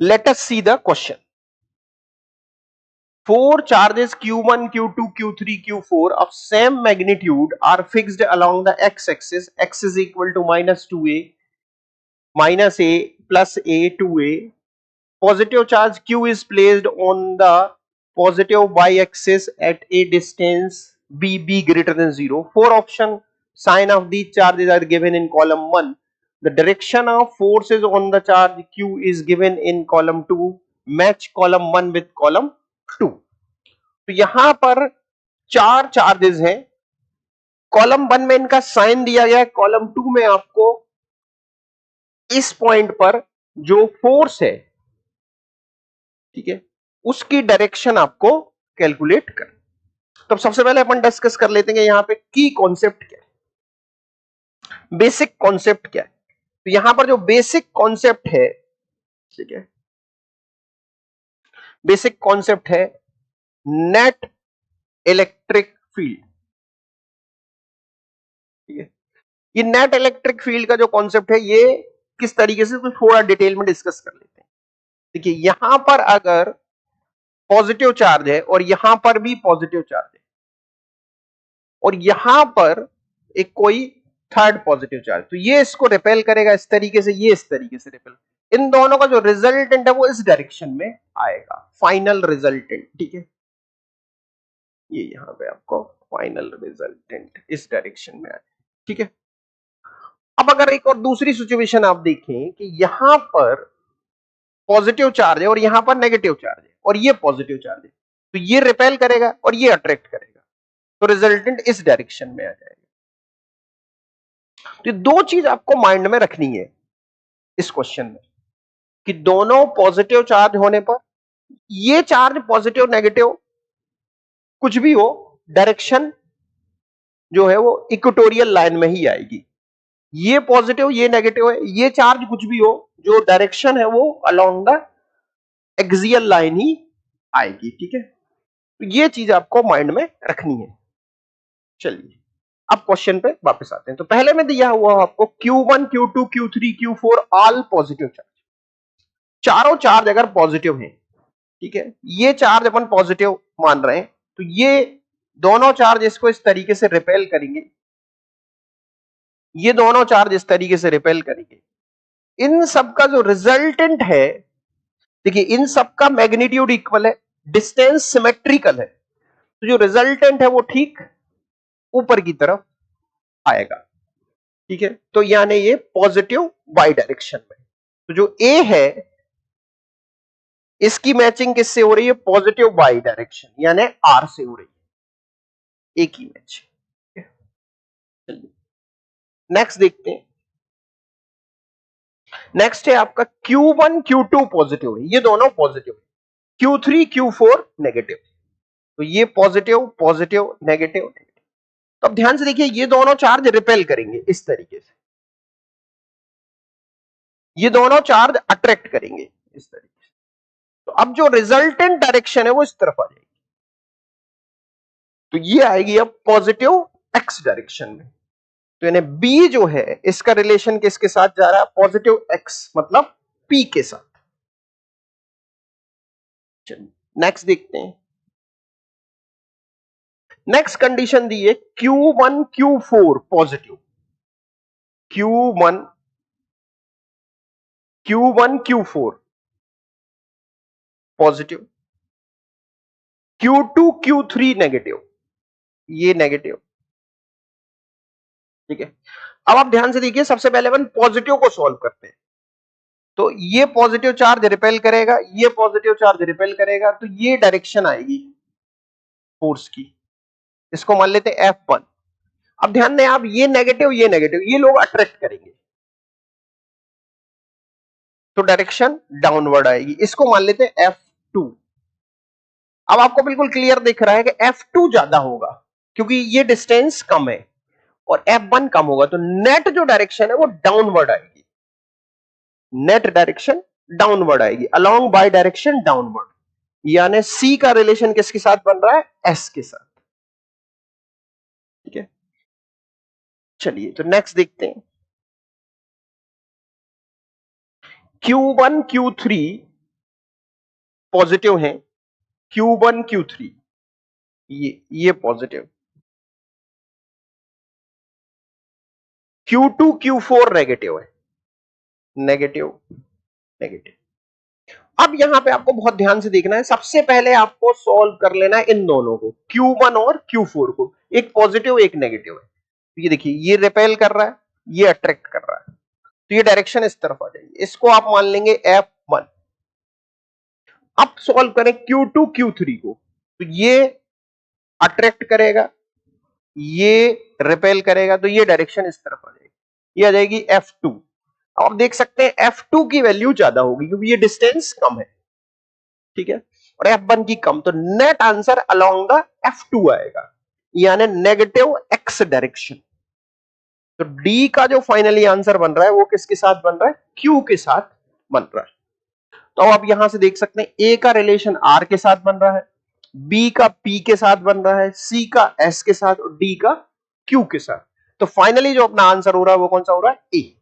Let us see the question. Four charges Q1, Q2, Q3, Q4 of same magnitude are fixed along the x-axis. X is equal to minus 2a, minus a, plus a, 2a. Positive charge Q is placed on the positive y-axis at a distance b greater than 0. Four option sign of these charges are given in column 1. The direction of forces on the charge Q is given in column 2. Match column 1 with column 2. तो यहां पर चार charges हैं, column 1 में इनका sign दिया गया है, कॉलम 2 में आपको इस पॉइंट पर जो फोर्स है, ठीक है, उसकी डायरेक्शन आपको कैलकुलेट कर। तो सबसे पहले अपन डिस्कस कर लेते हैं यहां पे की कॉन्सेप्ट क्या है, बेसिक कॉन्सेप्ट क्या है। तो यहां पर जो बेसिक कॉन्सेप्ट है, ठीक है, बेसिक कॉन्सेप्ट है नेट इलेक्ट्रिक फील्ड। ठीक है, ये नेट इलेक्ट्रिक फील्ड का जो कॉन्सेप्ट है ये किस तरीके से, तो थोड़ा डिटेल में डिस्कस कर लेते हैं। देखिए यहां पर अगर पॉजिटिव चार्ज है और यहां पर भी पॉजिटिव चार्ज है और यहां पर एक कोई थर्ड पॉजिटिव चार्ज, तो ये इसको रिपेल करेगा इस तरीके से, ये इस तरीके से रिपेल, इन दोनों का जो रिजल्टेंट है वो इस डायरेक्शन में आएगा, फाइनल रिजल्टेंट। ठीक है, ये यहां पे आपको फाइनल रिजल्टेंट इस डायरेक्शन में आएगा। ठीक है, अब अगर एक और दूसरी सिचुएशन आप देखें कि यहां पर पॉजिटिव चार्ज है और यहां पर नेगेटिव चार्ज है और ये पॉजिटिव चार्ज है, तो ये रिपेल करेगा और ये अट्रैक्ट करेगा, तो रिजल्टेंट इस डायरेक्शन में आ जाएगा। तो दो चीज आपको माइंड में रखनी है इस क्वेश्चन में कि दोनों पॉजिटिव चार्ज होने पर ये चार्ज पॉजिटिव नेगेटिव कुछ भी हो, डायरेक्शन जो है वो इक्वेटोरियल लाइन में ही आएगी। ये पॉजिटिव ये नेगेटिव है, ये चार्ज कुछ भी हो, जो डायरेक्शन है वो अलोंग द एक्सियल लाइन ही आएगी। ठीक है, तो ये चीज आपको माइंड में रखनी है। चलिए अब क्वेश्चन पे वापस आते हैं। तो पहले में दिया हुआ आपको Q1, Q2, Q3, Q4 all positive charge, चारों चार्ज अगर पॉजिटिव हैं, ठीक है, ये चार्ज अपन पॉजिटिव मान रहे हैं, तो ये दोनों चार्ज इसको इस तरीके से रिपेल करेंगे, ये दोनों चार्ज इस तरीके से रिपेल करेंगे। इन सब का जो रिजल्टेंट है, देखिए इन सब का मैग्नीट्यूड इक्वल है, डिस्टेंस सिमेट्रिकल है, तो जो रिजल्टेंट है वो ठीक ऊपर की तरफ आएगा। ठीक है, तो यानी ये पॉजिटिव वाई डायरेक्शन में। तो जो ए है इसकी मैचिंग किससे हो रही है, पॉजिटिव वाई डायरेक्शन यानी आर से हो रही है, ए की मैच। नेक्स्ट देखते हैं, नेक्स्ट है आपका Q1, Q2 पॉजिटिव है, ये दोनों पॉजिटिव है, Q3, Q4 नेगेटिव, तो ये पॉजिटिव पॉजिटिव नेगेटिव नेगेटिव। तो अब ध्यान से देखिए ये दोनों चार्ज रिपेल करेंगे इस तरीके से, ये दोनों चार्ज अट्रैक्ट करेंगे इस तरीके से, तो अब जो रिजल्टेंट डायरेक्शन है वो इस तरफ आ जाएगी, तो ये आएगी अब पॉजिटिव एक्स डायरेक्शन में। तो यानी बी जो है इसका रिलेशन किसके साथ जा रहा है, पॉजिटिव एक्स मतलब पी के साथ। नेक्स्ट देखते हैं, नेक्स्ट कंडीशन दी है Q1, Q4 positive, Q1, Q1, Q4 positive, Q2, Q3 negative, ये नेगेटिव। ठीक है, अब आप ध्यान से देखिए, सबसे पहले अपन पॉजिटिव को सॉल्व करते हैं, तो ये पॉजिटिव चार्ज रिपेल करेगा, ये पॉजिटिव चार्ज रिपेल करेगा, तो ये डायरेक्शन आएगी फोर्स की, इसको मान लेते हैं F1। अब ध्यान दें आप, ये नेगेटिव ये लोग अट्रैक्ट करेंगे, तो डायरेक्शन डाउनवर्ड आएगी, इसको मान लेते हैं F2। अब आपको बिल्कुल क्लियर दिख रहा है कि F2 ज्यादा होगा क्योंकि ये डिस्टेंस कम है और F1 कम होगा, तो नेट जो डायरेक्शन है वो डाउनवर्ड आएगी, नेट डायरेक्शन डाउनवर्ड आएगी, अलोंग बाय डायरेक्शन डाउनवर्ड, यानी C का रिलेशन किसके साथ बन रहा है, S के साथ। ठीक है, चलिए तो नेक्स्ट देखते हैं, Q1, Q3 पॉजिटिव हैं, Q1 Q3 ये पॉजिटिव, Q2 Q4 नेगेटिव है, नेगेटिव नेगेटिव। अब यहां पे आपको बहुत ध्यान से देखना है, सबसे पहले आपको सॉल्व कर लेना है इन दोनों को, Q1 और Q4 को, एक पॉजिटिव एक नेगेटिव है। तो ये देखिए, ये रिपेल कर रहा है, ये अट्रैक्ट कर रहा है, तो ये डायरेक्शन इस तरफ आ जाएगी, इसको आप मान लेंगे F1। अब सॉल्व करें Q2 Q3 को, तो ये अट्रैक्ट करेगा, ये रिपेल करेगा, तो ये डायरेक्शन इस तरफ आ जाएगी, ये आ जाएगी F2। आप देख सकते हैं F2 की वैल्यू ज्यादा होगी क्योंकि ये डिस्टेंस कम है, ठीक है, और F1 की कम, तो net answer along the F2 आएगा, यानी नेगेटिव एक्स डायरेक्शन। तो डी का जो फाइनली आंसर बन रहा है वो किसके साथ बन रहा है, Q के साथ बन रहा है। तो आप यहां से देख सकते हैं ए का रिलेशन आर के साथ बन रहा है, बी का पी के साथ बन रहा है, सी का एस के साथ और डी का क्यू के साथ। तो फाइनली जो अपना आंसर हो रहा है वो कौन सा हो रहा है, ए।